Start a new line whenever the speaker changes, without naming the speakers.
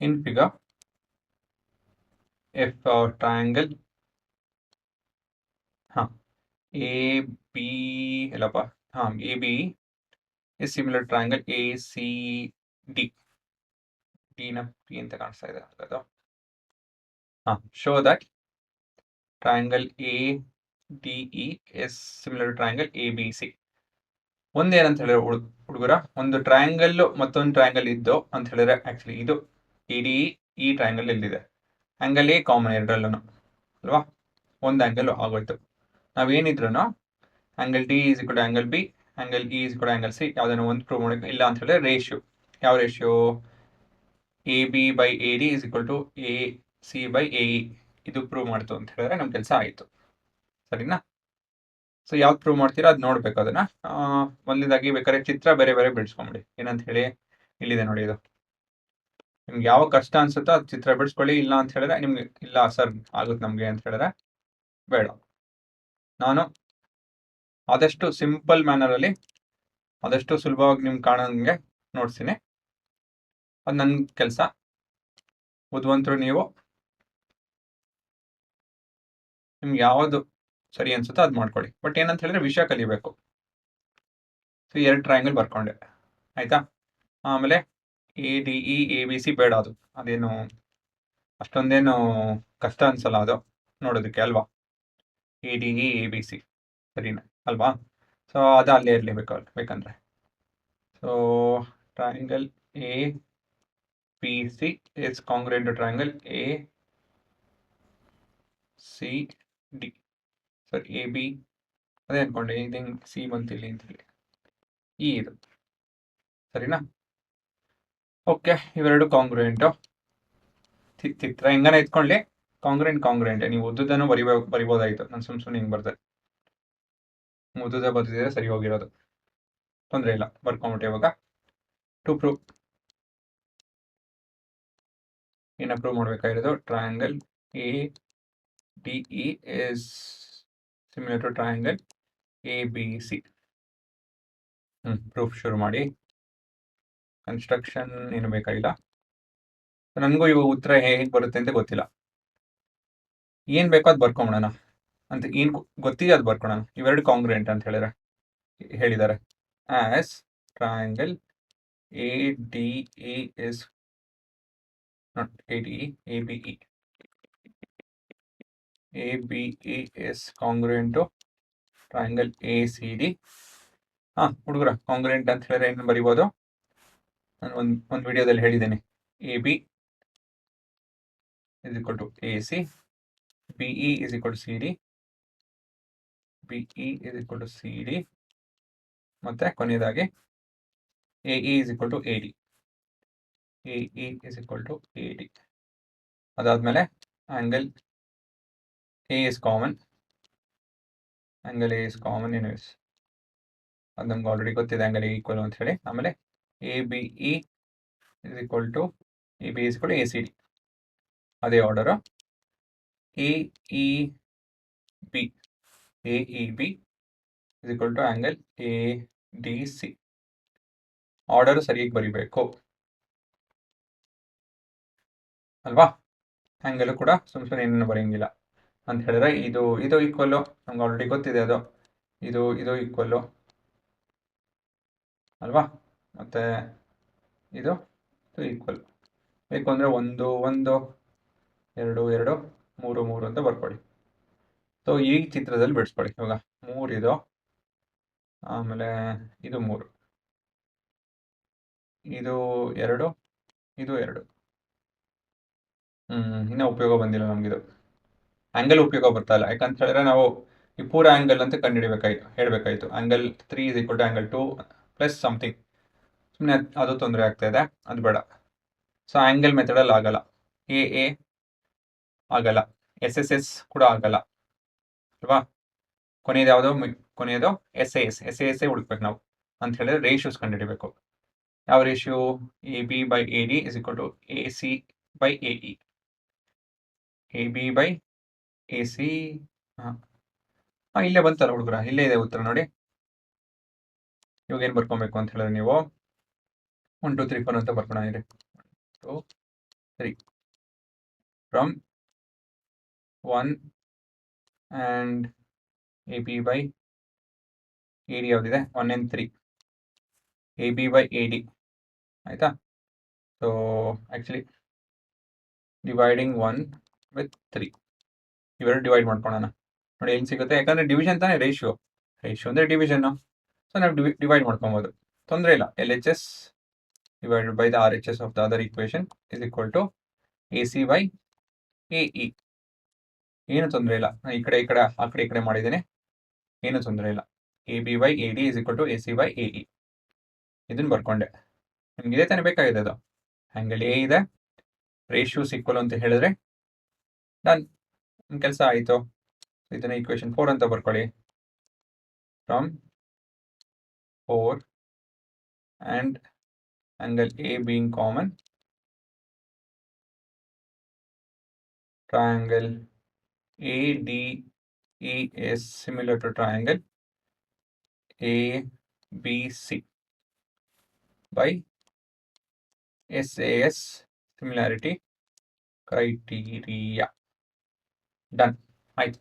In figure, if triangle AB Yellappa AB is similar to triangle ACD. D ನ P ಅಂತ ಕಾಣಿಸ್ತಾ ಇದೆ ಅದು. Show that triangle ADE is similar to triangle ABC. ಒಂದೇನಂತ ಹೇಳಿದ್ರೆ ಹುಡುಗರ, ಒಂದು ಟ್ರಯಾಂಗಲ್ ಮತ್ತೊಂದು ಟ್ರಯಾಂಗಲ್ ಇದ್ದು ಅಂತ ಹೇಳಿದ್ರೆ ಆಕ್ಚುಲಿ ಇದು ADE ಈ ಟ್ರಯಾಂಗಲ್ ಎಲ್ಲಿದೆ, ಆಂಗಲ್ ಎ ಕಾಮನ್ ಎರಡರಲ್ಲೂ ಅಲ್ವಾ, ಒಂದು ಆಂಗಲ್ ಆಗೋಯ್ತು. ನಾವೇನಿದ್ರು angle D is equal to angle B, angle E is equal to angle C, ಯಾವ್ದನ್ನು ಒಂದು ಪ್ರೂವ್ ಮಾಡೋಕೆ ಇಲ್ಲ ಅಂತ ಹೇಳಿದ್ರೆ ರೇಷಿಯೋ, ಯಾವ ratio, A B by A D is equal to A C by A E, ಇದು ಪ್ರೂವ್ ಮಾಡ್ತು ಅಂತ ಹೇಳಿದ್ರೆ ನಮ್ಮ ಕೆಲಸ ಆಯಿತು. ಸರಿನಾ? ಸೊ ಯಾವ್ದು ಪ್ರೂವ್ ಮಾಡ್ತೀರಾ ಅದು ನೋಡ್ಬೇಕು. ಅದನ್ನ ಮೊದಲನೇದಾಗಿ ಬೇಕಾದ್ರೆ ಚಿತ್ರ ಬೇರೆ ಬೇರೆ ಬಿಡಿಸ್ಕೊಂಬಿಡಿ. ಏನಂತ ಹೇಳಿ ಇಲ್ಲಿದೆ ನೋಡಿ, ಇದು ನಿಮ್ಗೆ ಯಾವ ಕಷ್ಟ ಅನ್ಸುತ್ತೋ ಅದು ಚಿತ್ರ ಬಿಡಿಸ್ಕೊಳ್ಳಿ. ಇಲ್ಲ ಅಂತ ಹೇಳಿದ್ರೆ ನಿಮ್ಗೆ ಇಲ್ಲ ಸರ್ ಆಗುತ್ತೆ ನಮ್ಗೆ ಅಂತ ಹೇಳಿದ್ರೆ ಬೇಡ. ನಾನು ಆದಷ್ಟು ಸಿಂಪಲ್ ಮ್ಯಾನರ್ ಅಲ್ಲಿ ಆದಷ್ಟು ಸುಲಭವಾಗಿ ನಿಮ್ಗೆ ಕಾಣೋಂಗೆ ನೋಡ್ತೀನಿ. ಅದು ನನ್ನ ಕೆಲಸ. ಬುದ್ಧಿವಂತರು ನೀವು, ನಿಮ್ಗೆ ಯಾವುದು ಸರಿ ಅನ್ಸುತ್ತೋ ಅದು ಮಾಡ್ಕೊಳ್ಳಿ. ಬಟ್ ಏನಂತ ಹೇಳಿದ್ರೆ ವಿಷಯ ಕಲಿಬೇಕು. ಸೊ 2 ಟ್ರಯಾಂಗಲ್ ಬರ್ಕೊಂಡೆ ಆಯ್ತಾ. ಆಮೇಲೆ ADE ABC ಬೇಡ, ಅದೇನು ಅಷ್ಟೊಂದೇನು ಕಷ್ಟ ಅನ್ಸಲ್ಲ ಅದು ನೋಡೋದಕ್ಕೆ ಅಲ್ವಾ. ADE ABC ಸರಿನಾ ಅಲ್ವಾ. ಸೊ ಅದು ಅಲ್ಲೇ ಇರಲೇಬೇಕು ಬೇಕಂದ್ರೆ. So triangle ABC is congruent to triangle ACD. ಸರಿ, AB ಅದೇ ಅನ್ಕೊಂಡೆ, ಇದು ಸಿ ಬಂತಿಲ್ಲ ಅಂತೇಳಿ ಇದು ಸರಿನಾ. ಓಕೆ, ಇವೆರಡು ಕಾಂಗ್ರುಯೆಂಟು. ಚಿತ್ರ ಹೆಂಗನ ಇಟ್ಕೊಳ್ಳಿ, ಕಾಂಗ್ರುಯೆಂಟ್ ನೀವು ಉದ್ದದನ್ನು ಬರಿಬೋದಾಗಿತ್ತು. ನಾನು ಸುಮ್ಮನೆ ಹಿಂಗೆ ಬರ್ದೆ, ಉದ್ದದ ಬರ್ದಿದ್ರೆ ಸರಿ ಹೋಗಿರೋದು, ತೊಂದರೆ ಇಲ್ಲ, ಬರ್ಕೊಂಬಿಟ್ಟು. ಇವಾಗ ಟು ಪ್ರೂವ್ ಏನ ಪ್ರೂವ್ ಮಾಡ್ಬೇಕಾಗಿರೋದು, triangle ADE is similar to triangle ABC. Proof ಶುರು ಮಾಡಿ. ಕನ್ಸ್ಟ್ರಕ್ಷನ್ ಏನು ಬೇಕಾಗಿಲ್ಲ. ನನಗೂ ಇವಾಗ ಉತ್ತರ ಹೇಗೆ ಬರುತ್ತೆ ಅಂತ ಗೊತ್ತಿಲ್ಲ. ಏನು ಬೇಕೋ ಅದು ಬರ್ಕೊಂಬಿಡೋಣ ಅಂತ, ಏನು ಗೊತ್ತಿದೆ ಅದು ಬರ್ಕೊಳ್ಳೋಣ. ಇವೆರಡು ಕಾಂಗ್ರುಯೆಂಟ್ ಅಂತ ಹೇಳಿದ್ದಾರೆ. As triangle ADE is not ADE, ABE. ABE is congruent to triangle ACD. ಹುಡುಗರ, ಕಾಂಗ್ರುಯೆಂಟ್ ಅಂತ ಹೇಳಿದ್ರೆ ಏನು ಬರಿಬೋದು, ನಾನು ಒಂದು ವಿಡಿಯೋದಲ್ಲಿ ಹೇಳಿದ್ದೇನೆ. AB is equal to AC, BE is equal to CD, BE is equal to CD, ಮತ್ತೆ ಕೊನೆಯದಾಗಿ AE is equal to AD. AE is equal to AD. ಅದಾದ್ಮೇಲೆ angle A is common. Angle A is common anyways. ಅದು ನಮ್ಗೆ already ಗೊತ್ತಿದೆ, angle A equal ಅಂತ ಹೇಳಿ. ಆಮೇಲೆ ABE is equal to ACD. ಅದೇ order. AEB is equal to angle ADC. Order ಸರಿಯಾಗಿ ಬರಿಬೇಕು ಅಲ್ವಾ. ಆಂಗಲ್ ಕೂಡ ಸುಮ್ಮನೆ ಏನೇನು ಬರೆಯಂಗಿಲ್ಲ ಅಂತ ಹೇಳಿದ್ರೆ, ಇದು ಈಕ್ವಲ್ಲು ನಮ್ಗೆ ಆಲ್ರೆಡಿ ಗೊತ್ತಿದೆ, ಅದು ಇದು ಈಕ್ವಲ್ಲು ಅಲ್ವಾ. ಮತ್ತೆ ಇದು ಈಕ್ವಲ್. ಬೇಕು ಅಂದರೆ 1 1 2 2 3 3 ಅಂತ ಬರ್ಕೊಳ್ಳಿ. ಸೊ ಈ ಚಿತ್ರದಲ್ಲಿ ಬಿಡಿಸ್ಕೊಳ್ಳಿ. ಇವಾಗ 3 ಇದು, ಆಮೇಲೆ ಇದು 3, ಇದು 2, ಇದು 2. ಇನ್ನೂ ಉಪಯೋಗ ಬಂದಿಲ್ಲ ನಮಗಿದು. ಆಂಗಲ್ ಉಪಯೋಗ ಬರ್ತಾ ಇಲ್ಲ, ಯಾಕಂತ ಹೇಳಿದ್ರೆ ನಾವು ಈ ಪೂರ ಆಂಗಲ್ ಅಂತ ಹೇಳಬೇಕಾಯ್ತು. Angle 3 is equal to angle 2 plus something. ಸುಮ್ಮನೆ ಅದು ತೊಂದರೆ ಆಗ್ತಾ ಇದೆ, ಅದು ಬೇಡ. ಸೊ ಆಂಗಲ್ ಮೆಥಡಲ್ಲಿ ಆಗಲ್ಲ, AA ಆಗಲ್ಲ, SSS ಕೂಡ ಆಗಲ್ಲ ಅಲ್ವಾ. ಕೊನೆಯದು ಯಾವುದೋ, ಕೊನೆಯದು SAS ಹುಡುಕ್ಬೇಕು ನಾವು ಅಂತ ಹೇಳಿದ್ರೆ ರೇಷಿಯೋಸ್ ಕಂಡುಹಿಡಿಬೇಕು. ಯಾವ ratio, AB by AD is equal to AC by AE. AB by AC. ಇಲ್ಲೇ ಬಂತಲ್ಲ ಹುಡುಗರ, ಇಲ್ಲೇ ಇದೆ ಉತ್ತರ ನೋಡಿ. ಇವಾಗ ಏನು ಬರ್ಕೊಬೇಕು ಅಂತ ಹೇಳಿದ್ರೆ ನೀವು 1 2 3 4 ಅಂತ ಬರ್ಕೊಳ್ಳೋಣ. 2 3 from 1 and AB by AD ಯಾವುದಿದೆ 1 and 3 AB by AD ಆಯ್ತಾ. ಸೊ ಆ್ಯಕ್ಚುಲಿ ಡಿವೈಡಿಂಗ್ 1 with 3 ಇವೆರಡು ಡಿವೈಡ್ ಮಾಡ್ಕೊಳ್ಳೋಣ. ನೋಡಿ ಏನು ಸಿಗುತ್ತೆ, ಯಾಕಂದರೆ ಡಿವಿಷನ್ ತಾನೇ ರೇಷಿಯೋ ಅಂದರೆ ಡಿವಿಷನ್ನು. ಸೊ ನಾವು ಡಿವೈಡ್ ಮಾಡ್ಕೊಬೋದು, ತೊಂದರೆ ಇಲ್ಲ. LHS divided by the RHS of the other equation is equal to AC by AE. ಏನು ತೊಂದರೆ ಇಲ್ಲ, ನಾನು ಈ ಕಡೆ ಮಾಡಿದ್ದೇನೆ, ಏನು ತೊಂದರೆ ಇಲ್ಲ. AB by AD is equal to AC by AE. ಇದನ್ನು ಬರ್ಕೊಂಡೆ. ನಿಮ್ಗೆ ಇದೇ ತಾನೇ ಬೇಕಾಗಿದೆ. ಅದು ಆ್ಯಂಗಲ್ ಎ ಇದೆ, ರೇಷಿಯೋಸ್ ಈಕ್ವಲ್ ಅಂತ ಹೇಳಿದ್ರೆ ಡನ್, ನಿಮ್ಮ ಕೆಲಸ ಆಯಿತು. ಇದನ್ನ ಈಕ್ವೇಶನ್ 4 ಅಂತ ಬರ್ಕೊಳ್ಳಿ. From 4 and angle A being common, triangle ADE is similar to triangle ABC by SAS similarity criteria. Done. ಆಯ್ತು.